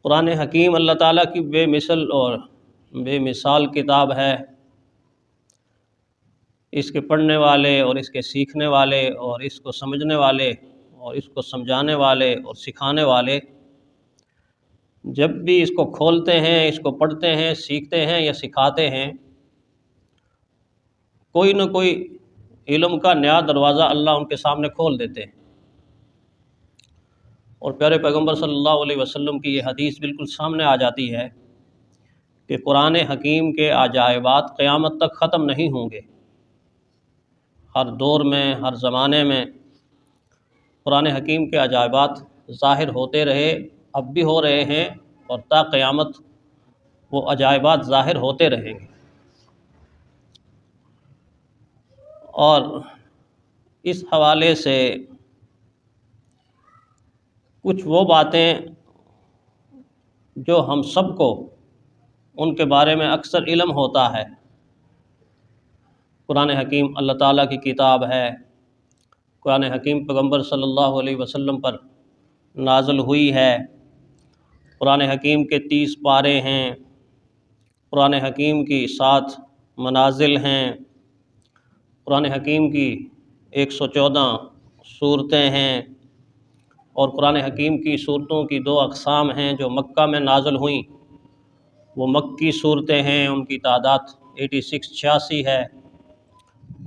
قرآن حکیم اللہ تعالیٰ کی بے مثل اور بے مثال کتاب ہے۔ اس کے پڑھنے والے اور اس کے سیکھنے والے اور اس کو سمجھنے والے اور اس کو سمجھانے والے اور سکھانے والے جب بھی اس کو کھولتے ہیں، اس کو پڑھتے ہیں، سیکھتے ہیں یا سکھاتے ہیں، کوئی نہ کوئی علم کا نیا دروازہ اللہ ان کے سامنے کھول دیتے ہیں۔ اور پیارے پیغمبر صلی اللہ علیہ وسلم کی یہ حدیث بالکل سامنے آ جاتی ہے کہ قرآن حکیم کے عجائبات قیامت تک ختم نہیں ہوں گے۔ ہر دور میں، ہر زمانے میں قرآن حکیم کے عجائبات ظاہر ہوتے رہے، اب بھی ہو رہے ہیں، اور تا قیامت وہ عجائبات ظاہر ہوتے رہیں گے۔ اور اس حوالے سے کچھ وہ باتیں جو ہم سب کو ان کے بارے میں اکثر علم ہوتا ہے۔ قرآن حکیم اللہ تعالیٰ کی کتاب ہے، قرآن حکیم پیغمبر صلی اللہ علیہ وسلم پر نازل ہوئی ہے، قرآن حکیم کے 30 پارے ہیں، قرآن حکیم کی 7 منازل ہیں، قرآن حکیم کی 114 صورتیں ہیں، اور قرآن حکیم کی صورتوں کی 2 اقسام ہیں جو مکہ میں نازل ہوئیں، وہ مکی صورتیں ہیں، ان کی تعداد 86 ہے،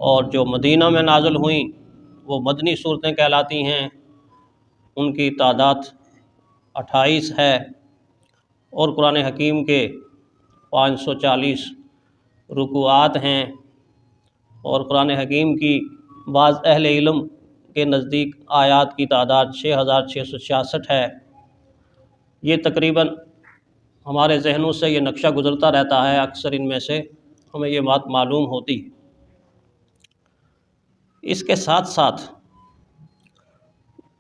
اور جو مدینہ میں نازل ہوئیں وہ مدنی صورتیں کہلاتی ہیں، ان کی تعداد 28 ہے، اور قرآن حکیم کے 540 رکوعات ہیں، اور قرآن حکیم کی بعض اہل علم کے نزدیک آیات کی تعداد 6666 ہے۔ یہ تقریباً ہمارے ذہنوں سے یہ نقشہ گزرتا رہتا ہے، اکثر ان میں سے ہمیں یہ بات معلوم ہوتی ہے۔ اس کے ساتھ ساتھ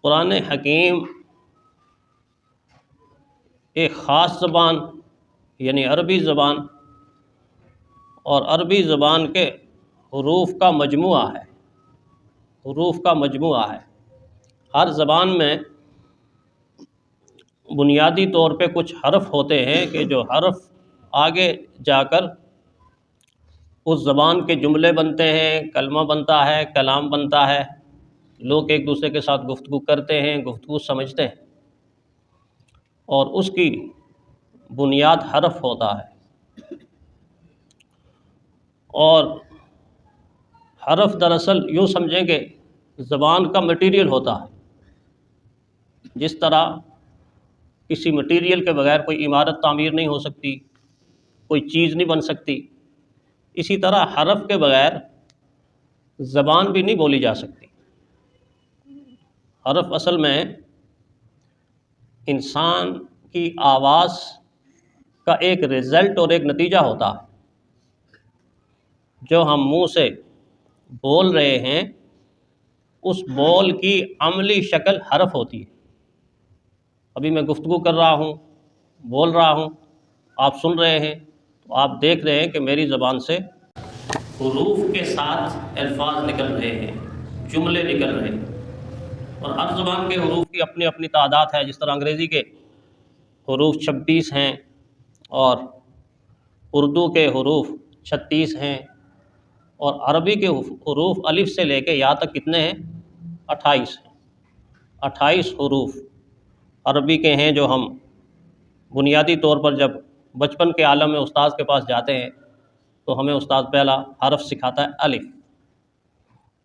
قرآن حکیم ایک خاص زبان یعنی عربی زبان اور عربی زبان کے حروف کا مجموعہ ہے، حروف کا مجموعہ ہے۔ ہر زبان میں بنیادی طور پہ کچھ حرف ہوتے ہیں کہ جو حرف آگے جا کر اس زبان کے جملے بنتے ہیں، کلمہ بنتا ہے، کلام بنتا ہے، لوگ ایک دوسرے کے ساتھ گفتگو کرتے ہیں، گفتگو سمجھتے ہیں، اور اس کی بنیاد حرف ہوتا ہے۔ اور حرف دراصل یوں سمجھیں کہ زبان کا مٹیریل ہوتا ہے۔ جس طرح کسی مٹیریل کے بغیر کوئی عمارت تعمیر نہیں ہو سکتی، کوئی چیز نہیں بن سکتی، اسی طرح حرف کے بغیر زبان بھی نہیں بولی جا سکتی۔ حرف اصل میں انسان کی آواز کا ایک رزلٹ اور ایک نتیجہ ہوتا ہے۔ جو ہم منہ سے بول رہے ہیں اس بول کی عملی شکل حرف ہوتی ہے۔ ابھی میں گفتگو کر رہا ہوں، بول رہا ہوں، آپ سن رہے ہیں، تو آپ دیکھ رہے ہیں کہ میری زبان سے حروف کے ساتھ الفاظ نکل رہے ہیں، جملے نکل رہے ہیں، اور ہر زبان کے حروف کی اپنی اپنی تعداد ہے۔ جس طرح انگریزی کے حروف 26 ہیں اور اردو کے حروف 36 ہیں، اور عربی کے حروف الف سے لے کے یا تک کتنے ہیں؟ 28 ہیں۔ 28 حروف عربی کے ہیں جو ہم بنیادی طور پر جب بچپن کے عالم میں استاذ کے پاس جاتے ہیں تو ہمیں استاذ پہلا حرف سکھاتا ہے الف۔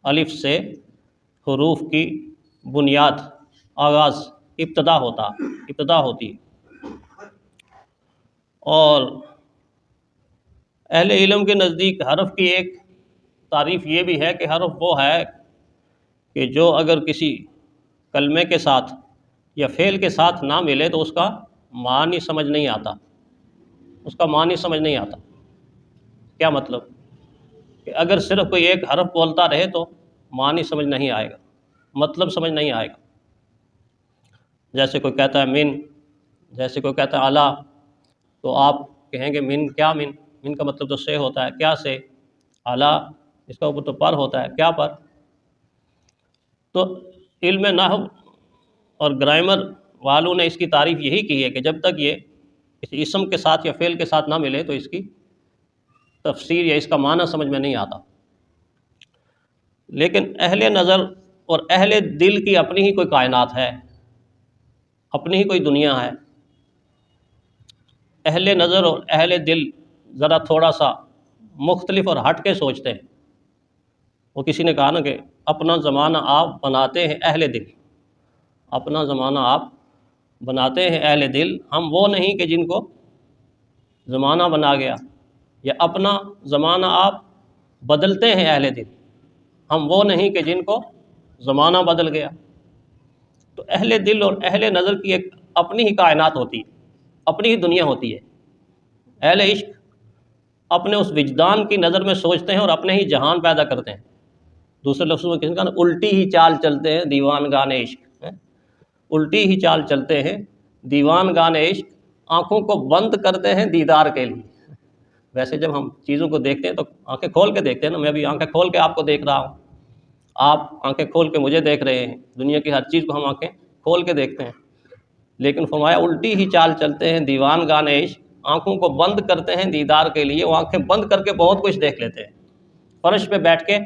الف سے حروف کی بنیاد، آغاز، ابتدا ہوتی ہے۔ اور اہل علم کے نزدیک حرف کی ایک تعریف یہ بھی ہے کہ حرف وہ ہے کہ جو اگر کسی کلمے کے ساتھ یا فعل کے ساتھ نہ ملے تو اس کا معنی سمجھ نہیں آتا، اس کا معنی سمجھ نہیں آتا۔ کیا مطلب؟ کہ اگر صرف کوئی ایک حرف بولتا رہے تو معنی سمجھ نہیں آئے گا، مطلب سمجھ نہیں آئے گا۔ جیسے کوئی کہتا ہے من، جیسے کوئی کہتا ہے اعلیٰ، تو آپ کہیں گے من کیا؟ من کا مطلب تو سے ہوتا ہے، کیا سے؟ اعلیٰ، اس کا اوپر تو پر ہوتا ہے، کیا پر؟ تو علم نحو اور گرامر والوں نے اس کی تعریف یہی کی ہے کہ جب تک یہ اس اسم کے ساتھ یا فعل کے ساتھ نہ ملے تو اس کی تفسیر یا اس کا معنی سمجھ میں نہیں آتا۔ لیکن اہل نظر اور اہل دل کی اپنی ہی کوئی کائنات ہے، اپنی ہی کوئی دنیا ہے۔ اہل نظر اور اہل دل ذرا تھوڑا سا مختلف اور ہٹ کے سوچتے ہیں۔ وہ کسی نے کہا نا کہ اپنا زمانہ آپ بناتے ہیں اہل دل، اپنا زمانہ آپ بناتے ہیں اہل دل، ہم وہ نہیں کہ جن کو زمانہ بنا گیا، یا اپنا زمانہ آپ بدلتے ہیں اہل دل، ہم وہ نہیں کہ جن کو زمانہ بدل گیا۔ تو اہل دل اور اہل نظر کی ایک اپنی ہی کائنات ہوتی ہے، اپنی ہی دنیا ہوتی ہے۔ اہل عشق اپنے اس وجدان کی نظر میں سوچتے ہیں اور اپنے ہی جہان پیدا کرتے ہیں۔ دوسرے لفظوں میں کسی نے کہا نا الٹی ہی چال چلتے ہیں دیوان گان عشق، الٹی ہی چال چلتے ہیں دیوان گان عشق، آنکھوں کو بند کرتے ہیں دیدار کے لیے۔ ویسے جب ہم چیزوں کو دیکھتے ہیں تو آنکھیں کھول کے دیکھتے ہیں نا، میں بھی آنکھیں کھول کے آپ کو دیکھ رہا ہوں، آپ آنکھیں کھول کے مجھے دیکھ رہے ہیں، دنیا کی ہر چیز کو ہم آنکھیں کھول کے دیکھتے ہیں۔ لیکن فرمایا الٹی ہی چال چلتے ہیں دیوان گان عشق، آنکھوں کو بند کرتے ہیں دیدار کے لیے۔ وہ آنکھیں بند کر کے بہت کچھ دیکھ لیتے ہیں، فرش پہ بیٹھ کے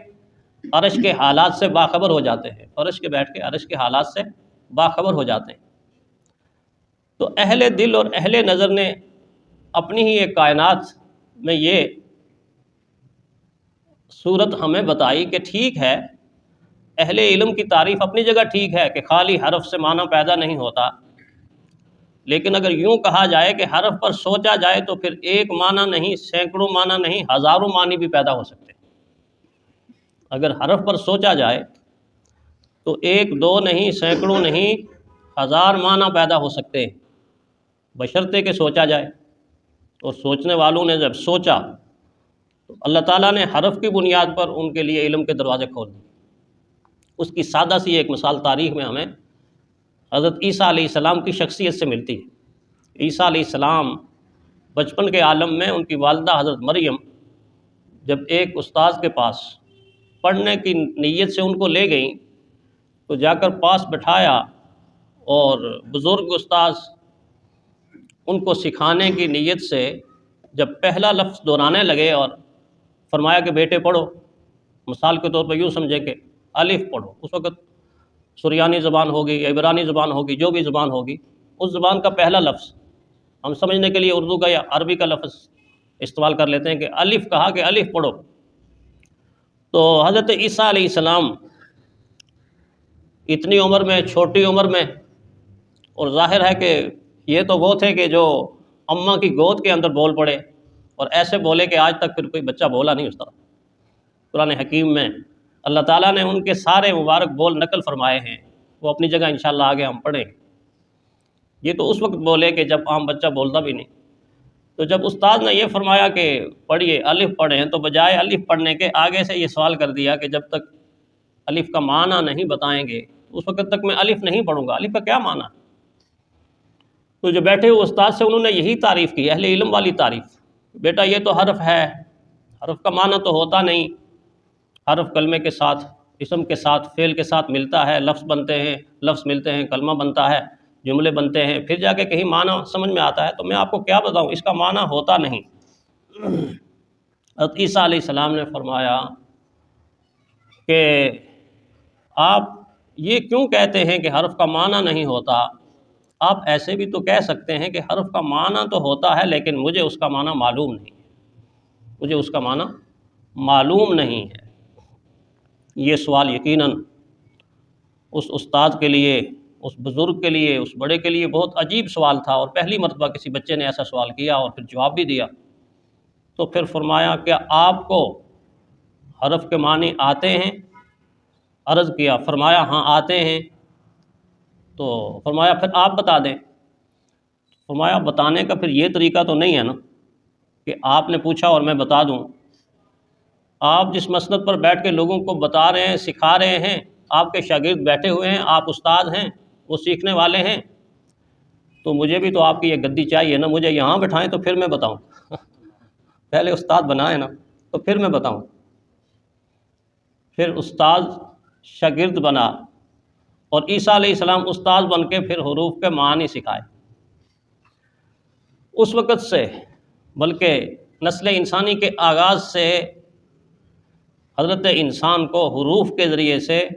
عرش کے حالات سے باخبر ہو جاتے ہیں، فرش کے بیٹھ کے عرش کے حالات سے باخبر ہو جاتے ہیں۔ تو اہل دل اور اہل نظر نے اپنی ہی ایک کائنات میں یہ صورت ہمیں بتائی کہ ٹھیک ہے، اہل علم کی تعریف اپنی جگہ ٹھیک ہے کہ خالی حرف سے معنی پیدا نہیں ہوتا، لیکن اگر یوں کہا جائے کہ حرف پر سوچا جائے تو پھر ایک معنی نہیں، سینکڑوں معنی نہیں، ہزاروں معنی بھی پیدا ہو سکتے ہیں۔ اگر حرف پر سوچا جائے تو ایک دو نہیں، سینکڑوں نہیں، ہزار معنی پیدا ہو سکتے ہیں، بشرطے کہ سوچا جائے۔ اور سوچنے والوں نے جب سوچا تو اللہ تعالیٰ نے حرف کی بنیاد پر ان کے لیے علم کے دروازے کھول دیے۔ اس کی سادہ سی ایک مثال تاریخ میں ہمیں حضرت عیسیٰ علیہ السلام کی شخصیت سے ملتی ہے۔ عیسیٰ علیہ السلام بچپن کے عالم میں ان کی والدہ حضرت مریم جب ایک استاذ کے پاس پڑھنے کی نیت سے ان کو لے گئیں تو جا کر پاس بٹھایا، اور بزرگ استاذ ان کو سکھانے کی نیت سے جب پہلا لفظ دہرانے لگے اور فرمایا کہ بیٹے پڑھو، مثال کے طور پر یوں سمجھے کہ الف پڑھو۔ اس وقت سریانی زبان ہوگی، عبرانی زبان ہوگی، جو بھی زبان ہوگی، اس زبان کا پہلا لفظ ہم سمجھنے کے لیے اردو کا یا عربی کا لفظ استعمال کر لیتے ہیں کہ الف کہا کہ الف پڑھو۔ تو حضرت عیسیٰ علیہ السلام اتنی عمر میں، چھوٹی عمر میں، اور ظاہر ہے کہ یہ تو وہ تھے کہ جو اماں کی گود کے اندر بول پڑے، اور ایسے بولے کہ آج تک پھر کوئی بچہ بولا نہیں اس طرح۔ قرآن حکیم میں اللہ تعالیٰ نے ان کے سارے مبارک بول نقل فرمائے ہیں، وہ اپنی جگہ انشاءاللہ آگے ہم پڑھیں۔ یہ تو اس وقت بولے کہ جب عام بچہ بولتا بھی نہیں۔ تو جب استاد نے یہ فرمایا کہ پڑھیے، الف پڑھیں، تو بجائے الف پڑھنے کے آگے سے یہ سوال کر دیا کہ جب تک الف کا معنی نہیں بتائیں گے اس وقت تک میں الف نہیں پڑھوں گا، الف کا کیا معنی ہے؟ تو جو بیٹھے ہوئے استاد سے انہوں نے یہی تعریف کی، اہل علم والی تعریف، بیٹا یہ تو حرف ہے، حرف کا معنی تو ہوتا نہیں، حرف کلمے کے ساتھ، اسم کے ساتھ، فعل کے ساتھ ملتا ہے، لفظ بنتے ہیں، لفظ ملتے ہیں، کلمہ بنتا ہے، جملے بنتے ہیں، پھر جا کے کہیں معنی سمجھ میں آتا ہے، تو میں آپ کو کیا بتاؤں، اس کا معنی ہوتا نہیں۔ حضرت عیسیٰ علیہ السلام نے فرمایا کہ آپ یہ کیوں کہتے ہیں کہ حرف کا معنی نہیں ہوتا؟ آپ ایسے بھی تو کہہ سکتے ہیں کہ حرف کا معنی تو ہوتا ہے لیکن مجھے اس کا معنی معلوم نہیں ہے، مجھے اس کا معنی معلوم نہیں ہے۔ یہ سوال یقیناً اس استاد کے لیے، اس بزرگ کے لیے، اس بڑے کے لیے بہت عجیب سوال تھا، اور پہلی مرتبہ کسی بچے نے ایسا سوال کیا اور پھر جواب بھی دیا۔ تو پھر فرمایا کیا آپ کو حرف کے معنی آتے ہیں؟ عرض کیا، فرمایا ہاں آتے ہیں۔ تو فرمایا پھر آپ بتا دیں۔ فرمایا بتانے کا پھر یہ طریقہ تو نہیں ہے نا کہ آپ نے پوچھا اور میں بتا دوں۔ آپ جس مسند پر بیٹھ کے لوگوں کو بتا رہے ہیں، سکھا رہے ہیں، آپ کے شاگرد بیٹھے ہوئے ہیں، آپ استاد ہیں، وہ سیکھنے والے ہیں، تو مجھے بھی تو آپ کی یہ گدی چاہیے نا، مجھے یہاں بٹھائیں تو پھر میں بتاؤں۔ پہلے استاد بنائیں نا تو پھر میں بتاؤں۔ پھر استاد شاگرد بنا، اور عیسیٰ علیہ السلام استاد بن کے پھر حروف کے معانی سکھائے۔ اس وقت سے بلکہ نسل انسانی کے آغاز سے حضرت انسان کو حروف کے ذریعے سے،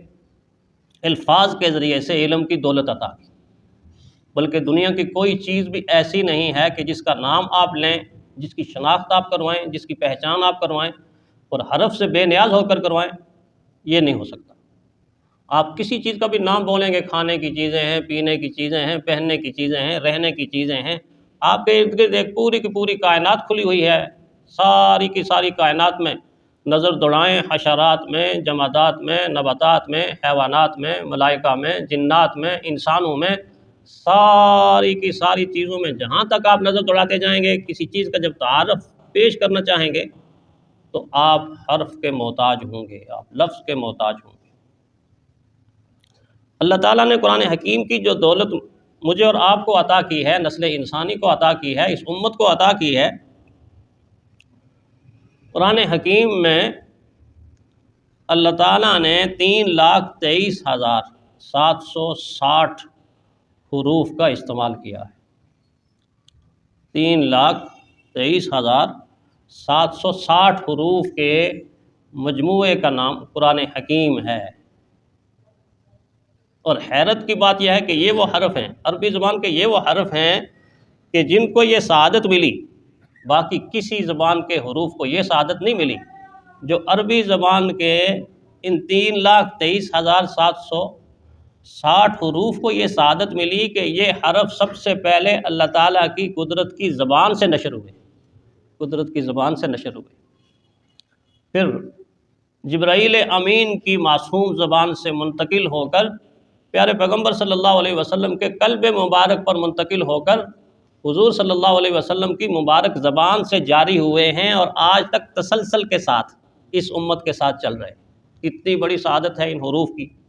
الفاظ کے ذریعے سے علم کی دولت عطا کی۔ بلکہ دنیا کی کوئی چیز بھی ایسی نہیں ہے کہ جس کا نام آپ لیں، جس کی شناخت آپ کروائیں، جس کی پہچان آپ کروائیں اور حرف سے بے نیاز ہو کر کروائیں، یہ نہیں ہو سکتا۔ آپ کسی چیز کا بھی نام بولیں گے، کھانے کی چیزیں ہیں، پینے کی چیزیں ہیں، پہننے کی چیزیں ہیں، رہنے کی چیزیں ہیں، آپ کے ارد گرد ایک پوری کی پوری کائنات کھلی ہوئی ہے۔ ساری کی ساری کائنات میں نظر دوڑائیں، حشرات میں، جمادات میں، نباتات میں، حیوانات میں، ملائکہ میں، جنات میں، انسانوں میں، ساری کی ساری چیزوں میں جہاں تک آپ نظر دوڑاتے جائیں گے، کسی چیز کا جب تعارف پیش کرنا چاہیں گے تو آپ حرف کے محتاج ہوں گے، آپ لفظ کے محتاج ہوں گے۔ اللہ تعالیٰ نے قرآن حکیم کی جو دولت مجھے اور آپ کو عطا کی ہے، نسل انسانی کو عطا کی ہے، اس امت کو عطا کی ہے، قرآن حکیم میں اللہ تعالیٰ نے 3,23,760 حروف کا استعمال کیا ہے۔ 3,23,760 حروف کے مجموعے کا نام قرآن حکیم ہے۔ اور حیرت کی بات یہ ہے کہ یہ وہ حرف ہیں، عربی زبان کے یہ وہ حرف ہیں کہ جن کو یہ سعادت ملی، باقی کسی زبان کے حروف کو یہ سعادت نہیں ملی جو عربی زبان کے ان 3,23,760 حروف کو یہ سعادت ملی کہ یہ حرف سب سے پہلے اللہ تعالیٰ کی قدرت کی زبان سے نشر ہوئے، قدرت کی زبان سے نشر ہوئے، پھر جبرائیل امین کی معصوم زبان سے منتقل ہو کر پیارے پیغمبر صلی اللہ علیہ وسلم کے قلب مبارک پر منتقل ہو کر حضور صلی اللہ علیہ وسلم کی مبارک زبان سے جاری ہوئے ہیں اور آج تک تسلسل کے ساتھ اس امت کے ساتھ چل رہے ہیں۔ اتنی بڑی سعادت ہے ان حروف کی۔